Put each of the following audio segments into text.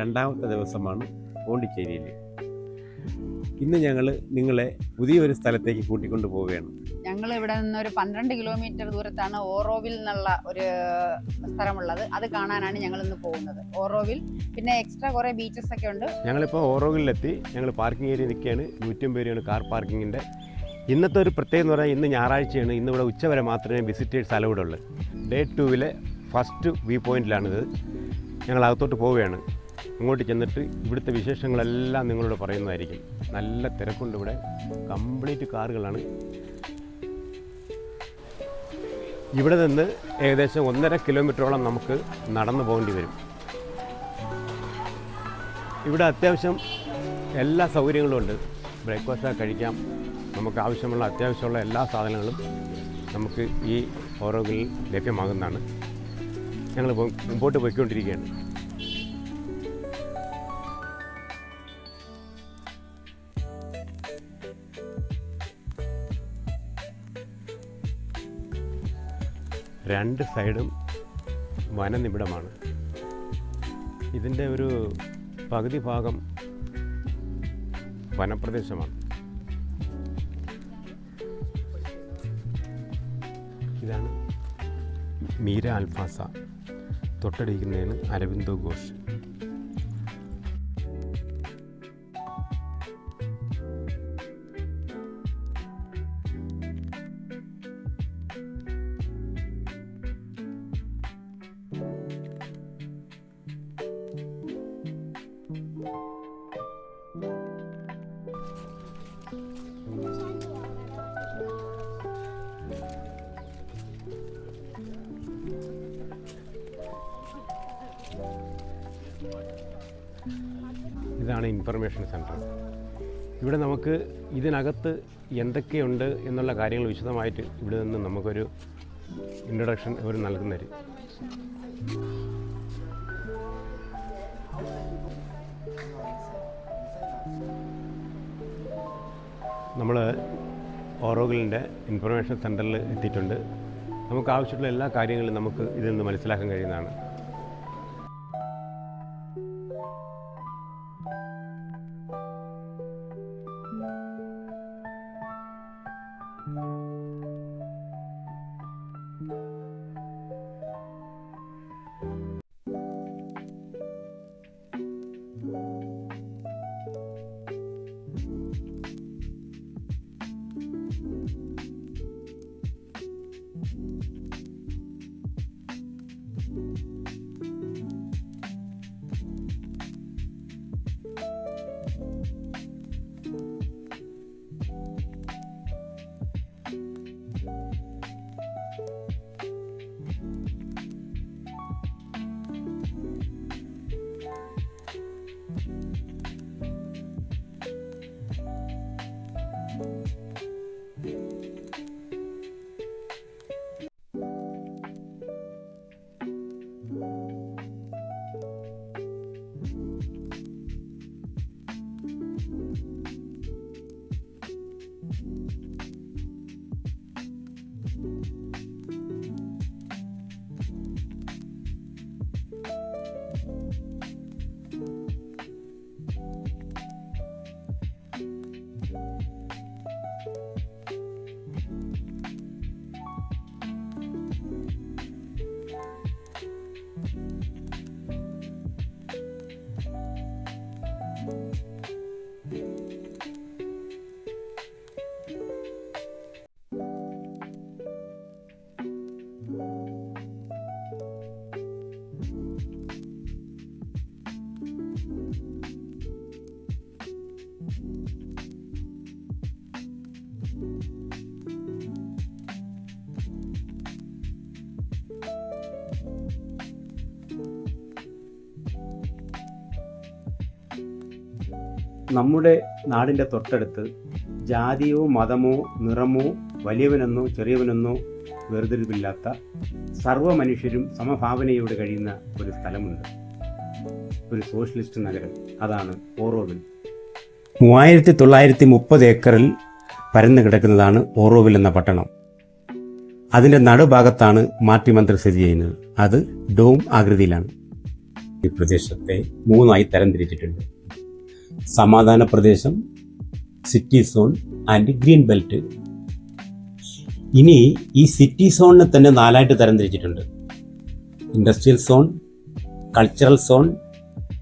രണ്ടാമത്തെ ദിവസമാണ് പോണ്ടിച്ചേരിയിൽ. ഇന്ന് ഞങ്ങൾ നിങ്ങളെ പുതിയൊരു സ്ഥലത്തേക്ക് കൂട്ടിക്കൊണ്ട് പോവുകയാണ്. ഞങ്ങൾ ഇവിടെ നിന്ന് ഒരു 12 കിലോമീറ്റർ ദൂരത്താണ് ഓറോവിൽ എന്നുള്ള ഒരു സ്ഥലമുള്ളത്. അത് കാണാനാണ് ഞങ്ങൾ ഇന്ന് പോകുന്നത്. ഓറോവിൽ പിന്നെ എക്സ്ട്രാ കുറേ ബീച്ചസ് ഒക്കെ ഉണ്ട്. ഞങ്ങളിപ്പോൾ ഓറോവിലെത്തി. ഞങ്ങൾ പാർക്കിംഗ് ഏരിയ നിൽക്കുകയാണ്. 150 രൂപയാണ് കാർ പാർക്കിങ്ങിൻ്റെ. ഇന്നത്തെ ഒരു പ്രത്യേകത എന്ന് പറഞ്ഞാൽ ഇന്ന് ഞായറാഴ്ചയാണ്. ഇന്ന് ഇവിടെ ഉച്ചവരെ മാത്രമേ വിസിറ്റേഴ്സ് അലൗഡ് ഉള്ളൂ. ഡേ 2 ഫസ്റ്റ് വ്യൂ പോയിന്റിലാണിത്. ഞങ്ങൾ അകത്തോട്ട് പോവുകയാണ്. അങ്ങോട്ട് ചെന്നിട്ട് ഇവിടുത്തെ വിശേഷങ്ങളെല്ലാം നിങ്ങളോട് പറയുന്നതായിരിക്കും. നല്ല തിരക്കുണ്ട് ഇവിടെ. കംപ്ലീറ്റ് കാറുകളാണ്. ഇവിടെ നിന്ന് ഏകദേശം 1.5 കിലോമീറ്ററോളം നമുക്ക് നടന്നു പോകേണ്ടി വരും. ഇവിടെ അത്യാവശ്യം എല്ലാ സൗകര്യങ്ങളും ഉണ്ട്. ബ്രേക്ക്ഫാസ്റ്റ് കഴിക്കാം. നമുക്ക് ആവശ്യമുള്ള അത്യാവശ്യമുള്ള എല്ലാ സാധനങ്ങളും നമുക്ക് ഈ ഓറോവിൽ ലഭ്യമാകുന്നതാണ്. ഞങ്ങൾ മുമ്പോട്ട് പോയിക്കൊണ്ടിരിക്കുകയാണ്. രണ്ട് സൈഡും വനനിബിഡമാണ്. ഇതിൻ്റെ ഒരു പകുതി ഭാഗം വനപ്രദേശമാണ്. ഇതാണ് മീര അൽഫാസ. തൊട്ടടിക്കുന്നതാണ് അരവിന്ദോ ഘോഷ്. ഇതാണ് ഇൻഫർമേഷൻ സെൻറ്റർ. ഇവിടെ നമുക്ക് ഇതിനകത്ത് എന്തൊക്കെയുണ്ട് എന്നുള്ള കാര്യങ്ങൾ വിശദമായിട്ട് ഇവിടെ നിന്ന് നമുക്കൊരു ഇൻട്രൊഡക്ഷൻ അവർ നൽകുന്നത്. നമ്മൾ ഓറോവിലിൻ്റെ ഇൻഫർമേഷൻ സെൻറ്ററിൽ എത്തിയിട്ടുണ്ട്. നമുക്ക് ആവശ്യമുള്ള എല്ലാ കാര്യങ്ങളും നമുക്ക് ഇതിൽ നിന്ന് മനസ്സിലാക്കാൻ കഴിയുന്നതാണ്. നമ്മുടെ നാടിൻ്റെ തൊട്ടടുത്ത് ജാതിയോ മതമോ നിറമോ വലിയവനെന്നോ ചെറിയവനെന്നോ വേർതിരിവില്ലാത്ത സർവ്വ മനുഷ്യരും സമഭാവനയോടെ കഴിയുന്ന ഒരു സ്ഥലമുണ്ട്, ഒരു സോഷ്യലിസ്റ്റ് നഗരം. അതാണ് ഓറോവിൽ. 3930 ഏക്കറിൽ പരന്നു കിടക്കുന്നതാണ് ഓറോവിൽ എന്ന പട്ടണം. അതിൻ്റെ നടുഭാഗത്താണ് മാർട്ടി മന്ദിർ സ്ഥിതി ചെയ്യുന്നത്. അത് ഡോം ആകൃതിയിലാണ്. ഈ പ്രദേശത്തെ 3ആയി തരംതിരിച്ചിട്ടുണ്ട്. സമാധാന പ്രദേശം, city zone and green belt. ഇനി ഈ സിറ്റി സോണിനെ തന്നെ 4ആയിട്ട് തരംതിരിച്ചിട്ടുണ്ട്. Industrial zone, cultural zone,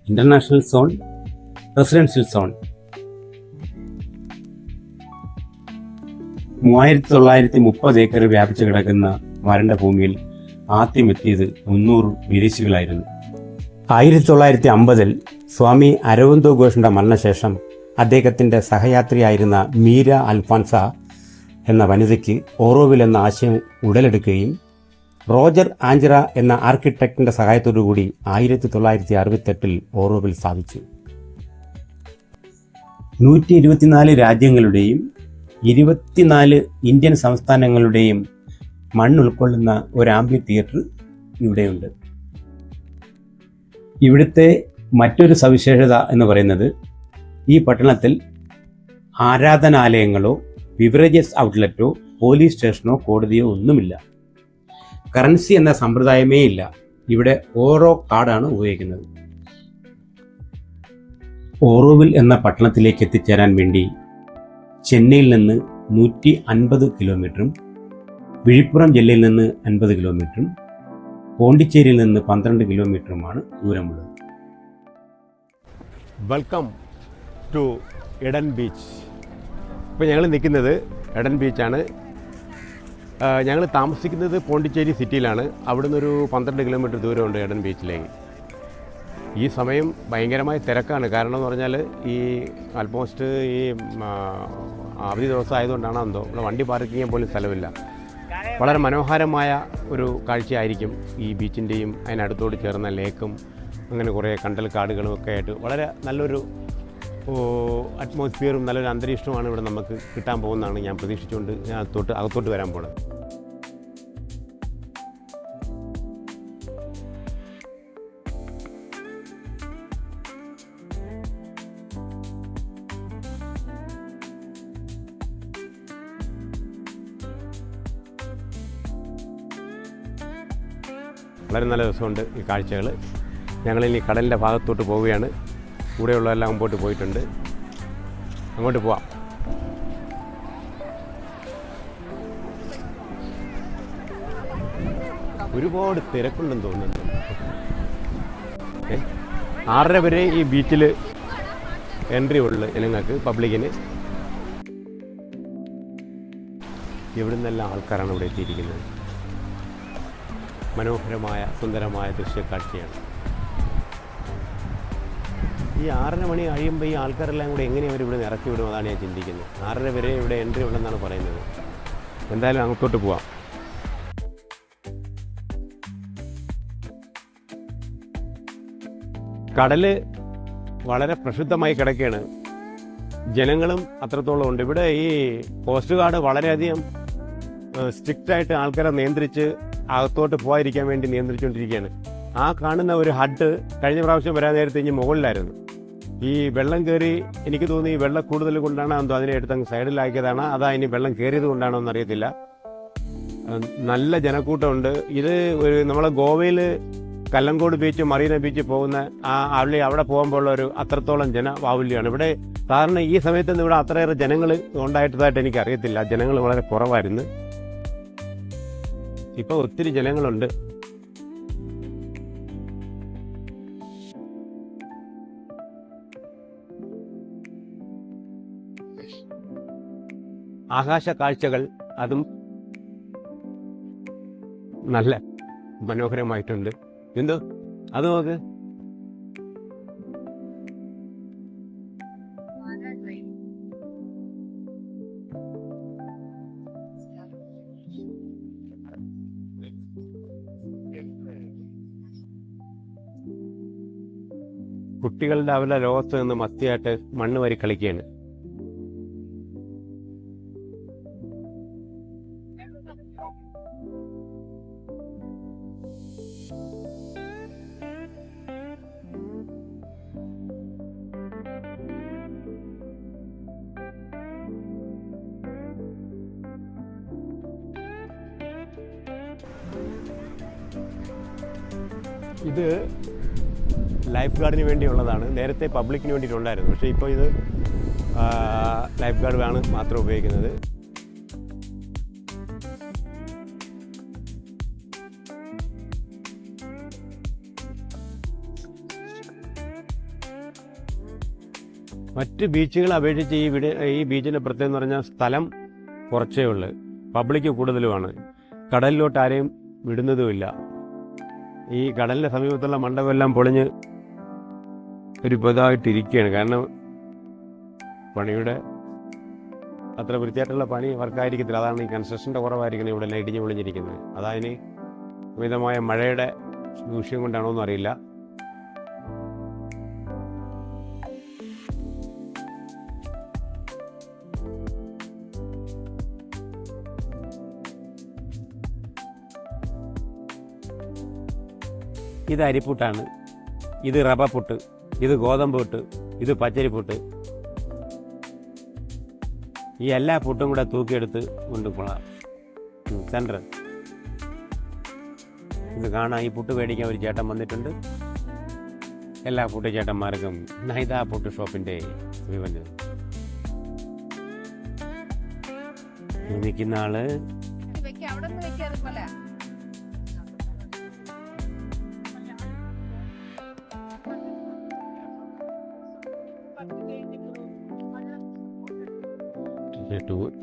international zone, residential zone. 3930 acre വ്യാപിച്ചു കിടക്കുന്ന വരണ്ട ഭൂമിയിൽ ആദ്യം എത്തിയത് 300 വിദേശികളായിരുന്നു. 1950 സ്വാമി അരവിന്ദോ ഘോഷിന്റെ മരണശേഷം അദ്ദേഹത്തിന്റെ സഹയാത്രിയായിരുന്ന മീര അൽഫാൻസ എന്ന വനിതയ്ക്ക് ഓറോവിൽ എന്ന ആശയം ഉടലെടുക്കുകയും റോജർ ആഞ്ചറ എന്ന ആർക്കിടെക്റ്റിന്റെ സഹായത്തോടുകൂടി 1968 ഓറോവിൽ സ്ഥാപിച്ചു. 124 രാജ്യങ്ങളുടെയും 24 ഇന്ത്യൻ സംസ്ഥാനങ്ങളുടെയും മണ്ണ് ഉൾക്കൊള്ളുന്ന ഒരു ആംഫി തിയേറ്റർ ഇവിടെയുണ്ട്. ഇവിടുത്തെ മറ്റൊരു സവിശേഷത എന്ന് പറയുന്നത് ഈ പട്ടണത്തിൽ ആരാധനാലയങ്ങളോ ബിവറേജസ് ഔട്ട്ലെറ്റോ പോലീസ് സ്റ്റേഷനോ കോടതിയോ ഒന്നുമില്ല. കറൻസി എന്ന സമ്പ്രദായമേ ഇല്ല. ഇവിടെ ഓരോ കാർഡാണ് ഉപയോഗിക്കുന്നത്. ഓറോവിൽ എന്ന പട്ടണത്തിലേക്ക് എത്തിച്ചേരാൻ വേണ്ടി ചെന്നൈയിൽ നിന്ന് 150 കിലോമീറ്ററും വിഴുപ്പുറം ജില്ലയിൽ നിന്ന് 50 കിലോമീറ്ററും പോണ്ടിച്ചേരിയിൽ നിന്ന് 12 കിലോമീറ്ററുമാണ് ദൂരമുള്ളത്. Welcome to Eden beach. ഇപ്പോൾ ഞങ്ങൾ നിൽക്കുന്നത് എഡൻ ബീച്ചാണ്. ഞങ്ങൾ താമസിക്കുന്നത് പോണ്ടിച്ചേരി സിറ്റിയിലാണ്. അവിടുന്ന് ഒരു 12 കിലോമീറ്റർ ദൂരമുണ്ട് എഡൻ ബീച്ചിലേക്ക്. ഈ സമയം ഭയങ്കരമായ തിരക്കാണ്. കാരണം എന്ന് പറഞ്ഞാൽ ഈ ആൽമോസ്റ്റ് ഈ അവധി ദിവസം ആയതുകൊണ്ടാണ് എന്തോ ഇവിടെ വണ്ടി പാർക്ക് ചെയ്യാൻ പോലും സ്ഥലമില്ല. വളരെ മനോഹരമായ ഒരു കാഴ്ചയായിരിക്കും ഈ ബീച്ചിൻ്റെയും അതിനടുത്തോട് ചേർന്ന ലേക്കും അങ്ങനെ കുറേ കണ്ടൽ കാടുകളും ഒക്കെ ആയിട്ട് വളരെ നല്ലൊരു അറ്റ്മോസ്ഫിയറും നല്ലൊരു അന്തരീക്ഷവുമാണ് ഇവിടെ നമുക്ക് കിട്ടാൻ പോകുന്നതാണ് ഞാൻ പ്രതീക്ഷിച്ചുകൊണ്ട് ഞാൻ അകത്തോട്ട് വരാൻ പോകുന്നത്. വളരെ നല്ല രസമുണ്ട് ഈ കാഴ്ചകൾ. ഞങ്ങളിനി കടലിൻ്റെ ഭാഗത്തോട്ട് പോവുകയാണ്. കൂടെയുള്ളതെല്ലാം മുമ്പോട്ട് പോയിട്ടുണ്ട്. അങ്ങോട്ട് പോവാം. ഒരുപാട് തിരക്കുണ്ടെന്ന് തോന്നുന്നുണ്ട്. 6:30 വരെ ഈ ബീച്ചിൽ എൻട്രി ഉള്ളു ജനങ്ങൾക്ക്, പബ്ലിക്കിന്. ഇവിടെ നിന്നെല്ലാം ആൾക്കാരാണ് ഇവിടെ എത്തിയിരിക്കുന്നത്. മനോഹരമായ സുന്ദരമായ ദൃശ്യക്കാഴ്ചയാണ്. ഈ 6:30 മണി കഴിയുമ്പോൾ ഈ ആൾക്കാരെല്ലാം കൂടെ എങ്ങനെ അവർ ഇവിടെ ഇറക്കി വിടും, അതാണ് ഞാൻ ചിന്തിക്കുന്നത്. 6:30 വരെ ഇവിടെ എൻട്രി ഉണ്ടെന്നാണ് പറയുന്നത്. എന്തായാലും അങ്ങോട്ട് പോവാം. കടല് വളരെ പ്രക്ഷുബ്ധമായി കിടക്കുകയാണ്. ജനങ്ങളും അത്രത്തോളം ഉണ്ട്. ഇവിടെ ഈ കോസ്റ്റ് ഗാർഡ് വളരെയധികം സ്ട്രിക്റ്റായിട്ട് ആൾക്കാരെ നിയന്ത്രിച്ച് അകത്തോട്ട് പോകാതിരിക്കാൻ വേണ്ടി നിയന്ത്രിച്ചുകൊണ്ടിരിക്കുകയാണ്. ആ കാണുന്ന ഒരു ഹഡ് കഴിഞ്ഞ പ്രാവശ്യം വരാൻ നേരത്തെ ഇനി മുകളിലായിരുന്നു. ഈ വെള്ളം കയറി എനിക്ക് തോന്നി ഈ വെള്ളം കൂടുതൽ കൊണ്ടാണ് എന്തോ അതിനെ എടുത്തങ്ങ് സൈഡിലാക്കിയതാണ്. അതാ ഇനി വെള്ളം കയറിയത് കൊണ്ടാണോ എന്നറിയത്തില്ല. നല്ല ജനക്കൂട്ടമുണ്ട്. ഇത് ഒരു നമ്മളെ ഗോവയിൽ കല്ലങ്കോട് ബീച്ച്, മറീന ബീച്ച് പോകുന്ന അവിടെ പോകുമ്പോൾ ഉള്ള ഒരു അത്രത്തോളം ജനബാഹുല്യമാണ്. ഇവിടെ സാധാരണ ഈ സമയത്തൊന്നും ഇവിടെ അത്രയേറെ ജനങ്ങൾ ഉണ്ടായിട്ടതായിട്ട് എനിക്ക് അറിയത്തില്ല. ജനങ്ങൾ വളരെ കുറവായിരുന്നു. ഇപ്പോൾ ഒത്തിരി ജനങ്ങളുണ്ട്. ആകാശ കാഴ്ചകൾ അതും നല്ല മനോഹരമായിട്ടുണ്ട്. എന്തോ അത് നോക്ക്. കുട്ടികളുടെ അവരുടെ ലോകത്ത് നിന്ന് മത്തിയായിട്ട് മണ്ണ് വാരി കളിക്കുകയാണ്. ഇത് ലൈഫ് ഗാർഡിന് വേണ്ടിയുള്ളതാണ്. നേരത്തെ പബ്ലിക്കിന് വേണ്ടിയിട്ടുണ്ടായിരുന്നു, പക്ഷേ ഇപ്പോൾ ഇത് ലൈഫ് ഗാർഡ് മാത്രം ഉപയോഗിക്കുന്നത്. മറ്റ് ബീച്ചുകളെ അപേക്ഷിച്ച് ഈ ബീച്ചിൻ്റെ പ്രത്യേകത എന്ന് പറഞ്ഞാൽ സ്ഥലം കുറച്ചേ ഉള്ളൂ, പബ്ലിക്ക് കൂടുതലുമാണ്. കടലിലോട്ട് ആരെയും വിടുന്നതുമില്ല. ഈ കടലിൻ്റെ സമീപത്തുള്ള മണ്ഡപമെല്ലാം പൊളിഞ്ഞ് ഒരു ഇതായിട്ടിരിക്കുകയാണ്. കാരണം പണിയുടെ അത്ര വൃത്തിയായിട്ടുള്ള പണി വർക്കായിരിക്കത്തില്ല. അതാണ് ഈ കൺസ്ട്രക്ഷൻ്റെ കുറവായിരിക്കണം ഇവിടെ എല്ലാം ഇടിഞ്ഞ് പൊളിഞ്ഞിരിക്കുന്നത്. അതതിന് അമിതമായ മഴയുടെ ദൂഷ്യം കൊണ്ടാണോ എന്നും അറിയില്ല. ഇത് അരിപ്പുട്ടാണ്, ഇത് റബ്ബർ പുട്ട്, ഇത് ഗോതമ്പ് പുട്ട്, ഇത് പച്ചരിപ്പുട്ട്. ഈ എല്ലാ പുട്ടും കൂടെ തൂക്കിയെടുത്ത് കൊണ്ടുപോകാം സെൻറ്റർ. ഇത് കാണാം. ഈ പുട്ട് മേടിക്കാൻ ഒരു ചേട്ടൻ വന്നിട്ടുണ്ട്. എല്ലാ പുട്ട് ചേട്ടന്മാർക്കും നൈദ പുട്ട് ഷോപ്പിൻ്റെ വിവരം. നിൽക്കുന്ന ആള്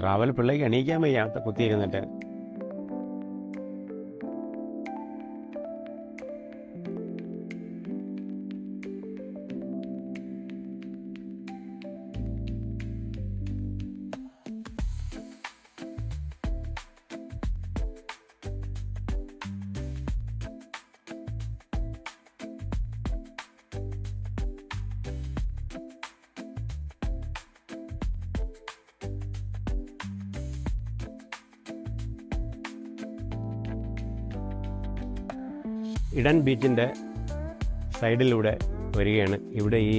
ട്രാവൽ പിള്ളേക്ക് എണീക്കാൻ വയ്യ കുത്തിയിരുന്നിട്ട്. ഇഡൻ ബീച്ചിൻ്റെ സൈഡിലൂടെ വരികയാണ്. ഇവിടെ ഈ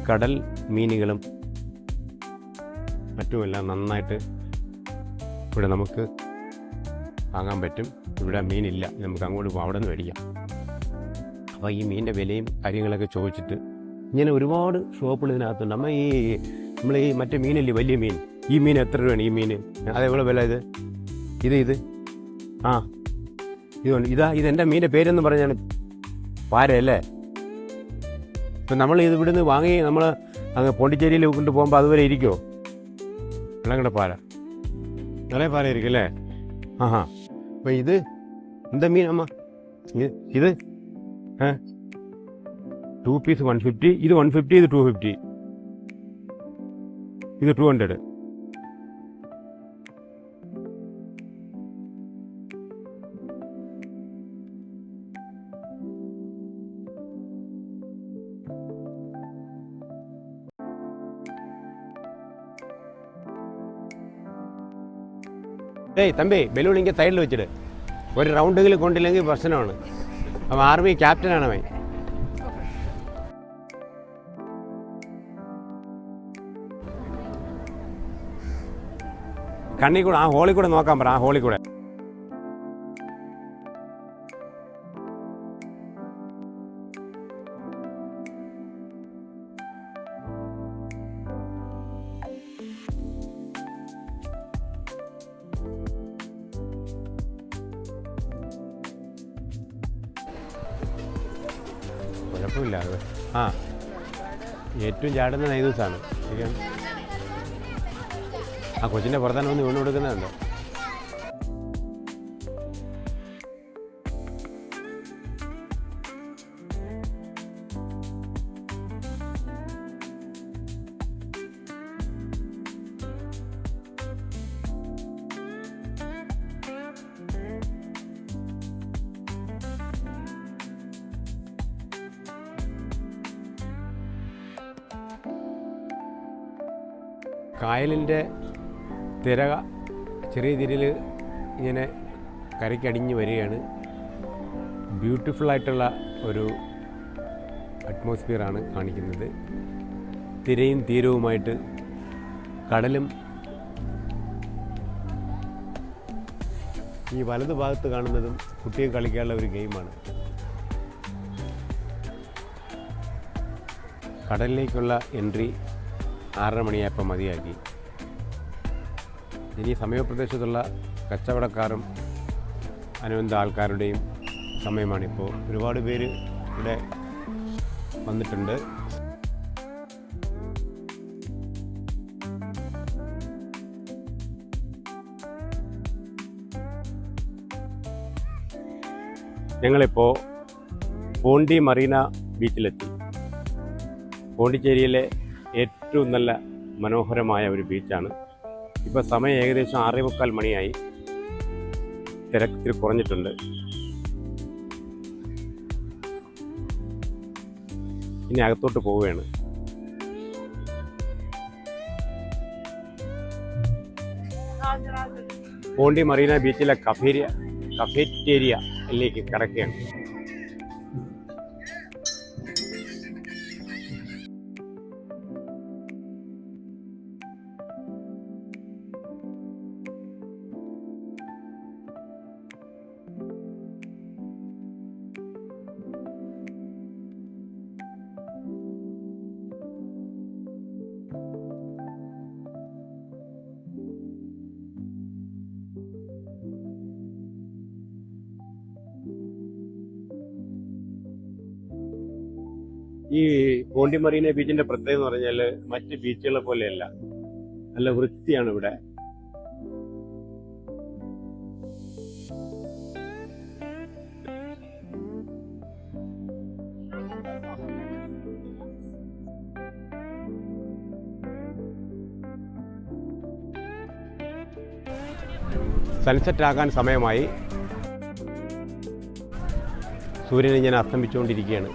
കടൽ മീനുകളും മറ്റുമെല്ലാം നന്നായിട്ട് ഇവിടെ നമുക്ക് വാങ്ങാൻ പറ്റും. ഇവിടെ മീനില്ല, നമുക്ക് അങ്ങോട്ട് പോകും, അവിടെ നിന്ന് മേടിക്കാം. അപ്പോൾ ഈ മീനിൻ്റെ വിലയും കാര്യങ്ങളൊക്കെ ചോദിച്ചിട്ട് ഇങ്ങനെ ഒരുപാട് ഷോപ്പുകൾ ഇതിനകത്തുണ്ട്. നമ്മൾ ഈ മറ്റേ മീനില്ലേ, വലിയ മീൻ, ഈ മീൻ എത്ര രൂപയാണ്? ഈ മീൻ അതേപോലെ വില? ഇത് ആ ഇതെൻ്റെ മീൻ്റെ പേരെന്ന് പറഞ്ഞാണ് പാരയല്ലേ. ഇപ്പം നമ്മൾ ഇവിടുന്ന് വാങ്ങി നമ്മൾ അങ്ങ് പോണ്ടിച്ചേരിയിൽ കൊണ്ട് പോകുമ്പോൾ അതുവരെ ഇരിക്കുമോ? വെള്ളങ്കട പാര, നിറയെ പാര ഇരിക്കും അല്ലേ? അപ്പം ഇത് എന്താ മീൻ അമ്മ? ഇത് 2 പീസ് 150, ഇത് 150, ഇത് 250, ഇത് 200. ഏയ് തമ്പി, ബലൂൺ ഇങ്ങനെ സൈഡിൽ വെച്ചിട്ട് ഒരു റൗണ്ടെങ്കിലും കൊണ്ടില്ലെങ്കിൽ പ്രശ്നമാണ്. അവൻ ആർമി ക്യാപ്റ്റനാണ് അവൻ. കണ്ണി കൂടെ, ആ ഹോളിൽ കൂടെ നോക്കാൻ പറ, ആ ഹോളിൽ കൂടെ. കുഴപ്പമില്ല അത്. ഏറ്റവും ചാടുന്ന നൈദൂസാണ്. ആ കൊച്ചിൻ്റെ പുറത്താണ് ഒന്ന് വീണ് കൊടുക്കുന്നുണ്ട്. കായലിൻ്റെ തിര ചെറിയ തിരയിൽ ഇങ്ങനെ കരയ്ക്കടിഞ്ഞ് വരികയാണ്. ബ്യൂട്ടിഫുള്ളായിട്ടുള്ള ഒരു അറ്റ്മോസ്ഫിയറാണ് കാണിക്കുന്നത്. തിരയും തീരവുമായിട്ട് കടലും. ഈ വലതു ഭാഗത്ത് കാണുന്നതും കുട്ടികൾ കളിക്കാനുള്ള ഒരു ഗെയിമാണ്. കടലിലേക്കുള്ള എൻട്രി 6:30 മണിയായപ്പോൾ മതിയാക്കി. ഇനി സമീപപ്രദേശത്തുള്ള കച്ചവടക്കാരും അനുബന്ധ ആൾക്കാരുടെയും സമയമാണിപ്പോൾ. ഒരുപാട് പേര് ഇവിടെ വന്നിട്ടുണ്ട്. ഞങ്ങളിപ്പോൾ പോണ്ടി മറീന ബീച്ചിലെത്തി. പോണ്ടിച്ചേരിയിലെ ഏറ്റവും നല്ല മനോഹരമായ ഒരു ബീച്ചാണ്. ഇപ്പോൾ സമയം ഏകദേശം 6:45 മണിയായി. തിരക്ക് കുറഞ്ഞിട്ടുണ്ട്. ഇനി അകത്തോട്ട് പോവുകയാണ്. പോണ്ടി മറീന ബീച്ചിലെ കഫേറ്റേരിയയിലേക്ക് കടക്കുകയാണ്. ഈ പോണ്ടി മറീന ബീച്ചിന്റെ പ്രത്യേകത എന്ന് പറഞ്ഞാൽ മറ്റ് ബീച്ചുകളെ പോലെയല്ല, നല്ല വൃത്തിയാണ് ഇവിടെ. സൺസെറ്റ് ആകാൻ സമയമായി. സൂര്യൻ ഇങ്ങനെ അസ്തമിച്ചുകൊണ്ടിരിക്കുകയാണ്.